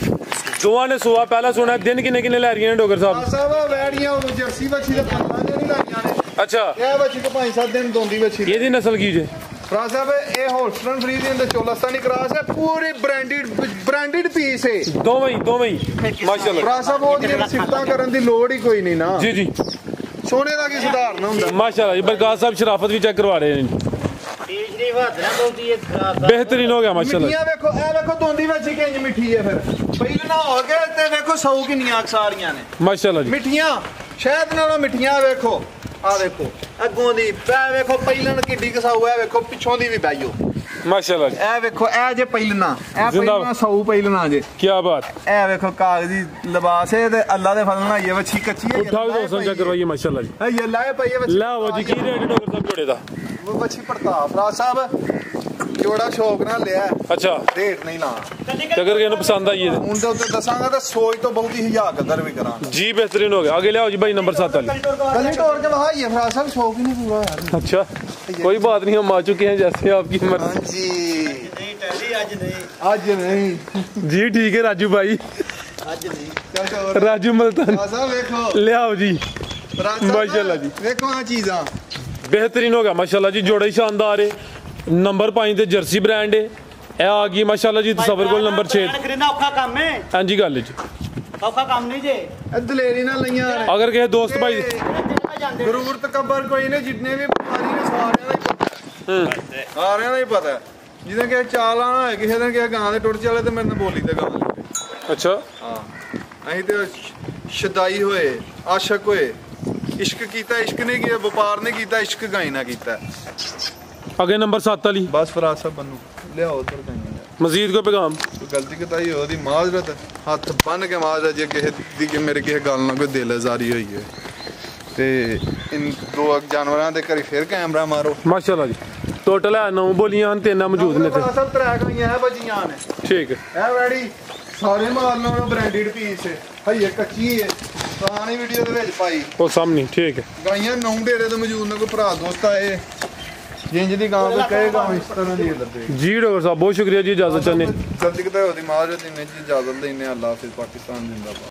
ਦੋਵਾਂ ਨੇ ਸੋਆ ਪਹਿਲਾ ਸੋਣਾ ਦਿਨ ਕਿੰਨੇ ਕਿੰਨੇ ਲੈ ਰਹੀਆਂ ਨੇ ਡੋਗਰ ਸਾਹਿਬ ਸਾਹਿਬ ਵੈੜੀਆਂ ਉਹ ਜਰਸੀ ਵੱਛੀ ਦੇ 15 ਦਿਨ ਹੀ ਲਾਈਆਂ ਨੇ ਅੱਛਾ ਇਹ ਵੱਛੀ ਕੋ 5-7 ਦਿਨ ਦੋਂਦੀ ਵੱਛੀ ਇਹਦੀ ਨਸਲ ਕੀ ਜੇ ਫਰਾਜ਼ ਸਾਹਿਬ ਇਹ ਹੋਲਸਟਨ ਫਰੀਜ਼ੀਅਨ ਦੇ ਚੋਲਸਤਾਨੀ ਕਰਾਸ ਹੈ ਪੂਰੇ ਬ੍ਰਾਂਡਡ ਪੀਸ ਹੈ ਦੋਵੇਂ ਹੀ ਮਾਸ਼ਾਅੱਲਾ ਫਰਾਜ਼ ਸਾਹਿਬ ਉਹਦੀਆਂ ਸਿਫਤਾਂ ਕਰਨ ਦੀ ਲੋੜ ਹੀ ਕੋਈ ਨਹੀਂ ਨਾ ਜੀ ਜੀ ਸੋਨੇ ਦਾ ਕੀ ਸੁਧਾਰਨਾ ਹੁੰਦਾ ਮਾਸ਼ਾਅੱਲਾ ਜੀ ਬਰਗਾਹ ਸਾਹਿਬ ਸ਼ਰਾਫਤ ਵੀ ਚੈੱਕ ਕਰਵਾ ਰਹੇ ਨੇ ਤੀਸਰੀ ਵਾਦਨਾ ਬਹੁਤੀ ਹੈ ਬਿਹਤਰੀਨ ਹੋ ਗਿਆ ਮਾਸ਼ਾਅੱਲਾ ਮਿੱਠੀਆਂ ਵੇਖੋ ਇਹ ਵੇਖੋ ਦੋਂਦੀ ਵੱਛੀ ਕਿੰਜ ਮਿੱਠੀ ਹੈ ਫਿਰ ਪਹਿਲਾਂ ਨਾ ਹੋ ਕੇ ਤੇ ਵੇਖੋ 100 ਕਿੰਨੀਆਂ ਸਾਰੀਆਂ ਨੇ ਮਾਸ਼ਾਅੱਲਾ ਜੀ ਮਿੱਠੀਆਂ ਸ਼ਹਿਦ ਨਾਲੋਂ ਮਿੱਠੀਆਂ ਵੇਖੋ ਆ ਵੇਖੋ ਅੱਗੋਂ ਦੀ ਪੈ ਵੇਖੋ ਪਹਿਲਾਂ ਕਿੱਡੀ ਕਸਾਊ ਹੈ ਵੇਖੋ ਪਿੱਛੋਂ ਦੀ ਵੀ ਪਾਈਓ ਮਾਸ਼ਾਅੱਲਾ ਜੀ ਇਹ ਵੇਖੋ ਇਹ ਜੇ ਪਹਿਲਾਂ ਇਹ ਜ਼ਿੰਦਾਬਾਦ। ਪਹਿਲਾਂ 100 ਪਹਿਲਾਂ ਜੇ ਕੀ ਬਾਤ ਇਹ ਵੇਖੋ ਕਾਗਜ਼ੀ ਲਿਬਾਸ ਹੈ ਤੇ ਅੱਲਾ ਦੇ ਫਜ਼ਲ ਨਾਲ ਇਹ ਵੱਛੀ ਕੱਚੀ ਹੈ ਉਠਾ ਵੀ ਦੋਸਤਾਂ ਚੈੱਕ ਕਰਵਾਈਏ ਮਾਸ਼ਾਅੱਲਾ ਜੀ ਇਹ ਲਾਏ ਪਈ ਹੈ ਵੱਛੀ ਲਾਓ ਜੀ ਕੀ ਰੇਟ ਡੋਗਰ ਸਾਹਿਬ ਜੋੜੇ ਦਾ ਉਹ ਵੱਛੀ ਪ੍ਰਤਾਪ ਰਾਜ ਸਾਹਿਬ ਜੋੜਾ ਸ਼ੌਕ ਨਾਲ ਲਿਆ ਅੱਛਾ ਰੇਟ ਨਹੀਂ ਲਾ ਤੇ ਅਗਰ ਇਹਨੂੰ ਪਸੰਦ ਆਈ ਹੁਣ ਦੇ ਉੱਤੇ ਦੱਸਾਂਗਾ ਤਾਂ ਸੋਚ ਤੋਂ ਬਹੁਤ ਹੀ ਹਜ਼ਾਰ ਕਦਰ ਵੀ ਕਰਾਂ ਜੀ ਬਿਹਤਰੀਨ ਹੋ ਗਿਆ ਅੱਗੇ ਲਿਆਓ ਜੀ ਭਾਈ ਨੰਬਰ 7 ਵਾਲੀ गली तोड़ के वहां ये फराज साहब शौक ही नहीं पूरा यार अच्छा कोई बात नहीं हम आ चुके हैं जैसे आपकी मर्जी हां जी ਨਹੀਂ ਡੈਡੀ ਅੱਜ ਨਹੀਂ आज नहीं जी ठीक है राजू भाई ਅੱਜ ਨਹੀਂ चल चल राजू मल्तान फराज साहब देखो लियाओ जी फराज साहब माशाल्लाह जी देखो आ चीज़ां बेहतरीन हो गया माशाल्लाह जी जोड़ा ही शानदार है नंबर 5 ਤੇ ਜਰਸੀ ਬ੍ਰਾਂਡ ਹੈ ਇਹ ਆ ਗਈ ਮਾਸ਼ਾਅੱਲਾ ਜੀ ਤਸਵਰ ਕੋਲ ਨੰਬਰ 6 ਖਰੀਦਣਾ ਔਖਾ ਕੰਮ ਹੈ ਹਾਂਜੀ ਗੱਲ ਜੀ ਔਖਾ ਕੰਮ ਨਹੀਂ ਜੇ दलेरी ना लईयां ने अगर ਕਿਸੇ ਦੋਸਤ ਭਾਈ ਜਾਂਦੇ जरूर तकबर कोई नहीं जितने भी बुखारी ने सारियां दा ही पता है जिदे के चाल आना है किसी दिन के गां दे टुट चले ते मेरे ने बोली ते गां अच्छा हां अहीं ते शदाई होए आशिक होए इश्क कीता इश्क नहीं किया व्यापार नहीं कीता इश्क गाई ना कीता अगे नंबर 7 वाली बस फराज साहब बनू ले आओ उधर गाई मजीद कोई पैगाम ਕੋਈ ਗਲਤੀ ਕਤਾਈ ਉਹਦੀ ਮਾਜ਼ਰਤ ਹੱਥ ਬੰਨ ਕੇ ਮਾਜ਼ਰਤ ਜੇ ਕਿਸੇ ਦੀ ਕਿ ਮੇਰੇ ਕਿਸੇ ਗੱਲ ਨਾਲ ਕੋਈ ਦਿਲ ਅਜ਼ਾਰੀ ਹੋਈ ਹੈ ਤੇ ਇਨ ਦੋ ਜਾਨਵਰਾਂ ਦੇ ਘਰੇ ਫਿਰ ਕੈਮਰਾ ਮਾਰੋ माशाल्लाह जी टोटल है 9 बोलियां ਹਨ 3 ਮੌਜੂਦ ਨੇ ਤੇ ਸਭ ਟਰੈਕ ਹੋਈਆਂ ਹੈ ਬੱਜੀਆਂ ਨੇ ठीक है ਇਹ ਵੈੜੀ ਸਾਰੇ ਮਾਲ ਨਾਲ ਬ੍ਰਾਂਡਡ ਪੀਸ ਹੈ ਹਈਏ ਕੱਚੀ ਹੈ ਪੁਰਾਣੀ ਵੀਡੀਓ ਦੇ ਵਿੱਚ ਪਾਈ ਉਹ ਸਾਹਮਣੇ ਠੀਕ ਹੈ ਗਾਈਆਂ 9 ਡੇਰੇ ਤੋਂ ਮੌਜੂਦ ਨੇ ਕੋਈ ਭਰਾ ਦੋਸਤ ਆਏ ਜਿੰਜ ਦੀ ਗਾਂ ਕੋਈ ਕਹੇਗਾ ਇਸ ਤਰ੍ਹਾਂ ਦੀ ਲੱਦੇ ਜੀ ਡਾਕਟਰ ਸਾਹਿਬ ਬਹੁਤ ਸ਼ੁਕਰੀਆ ਜੀ ਇਜਾਜ਼ਤ ਚਾਹੁੰਦੇ ਜਲਦੀ ਕਿਤੇ ਉਹਦੀ ਮਾਜਰਤ ਇੰਨੇ ਜੀ ਇਜਾਜ਼ਤ ਲੈਨੇ ਅੱਲਾਹ ਹਾਫਿਜ਼ ਪਾਕਿਸਤਾਨ ਜਿੰਦਾਬਾਦ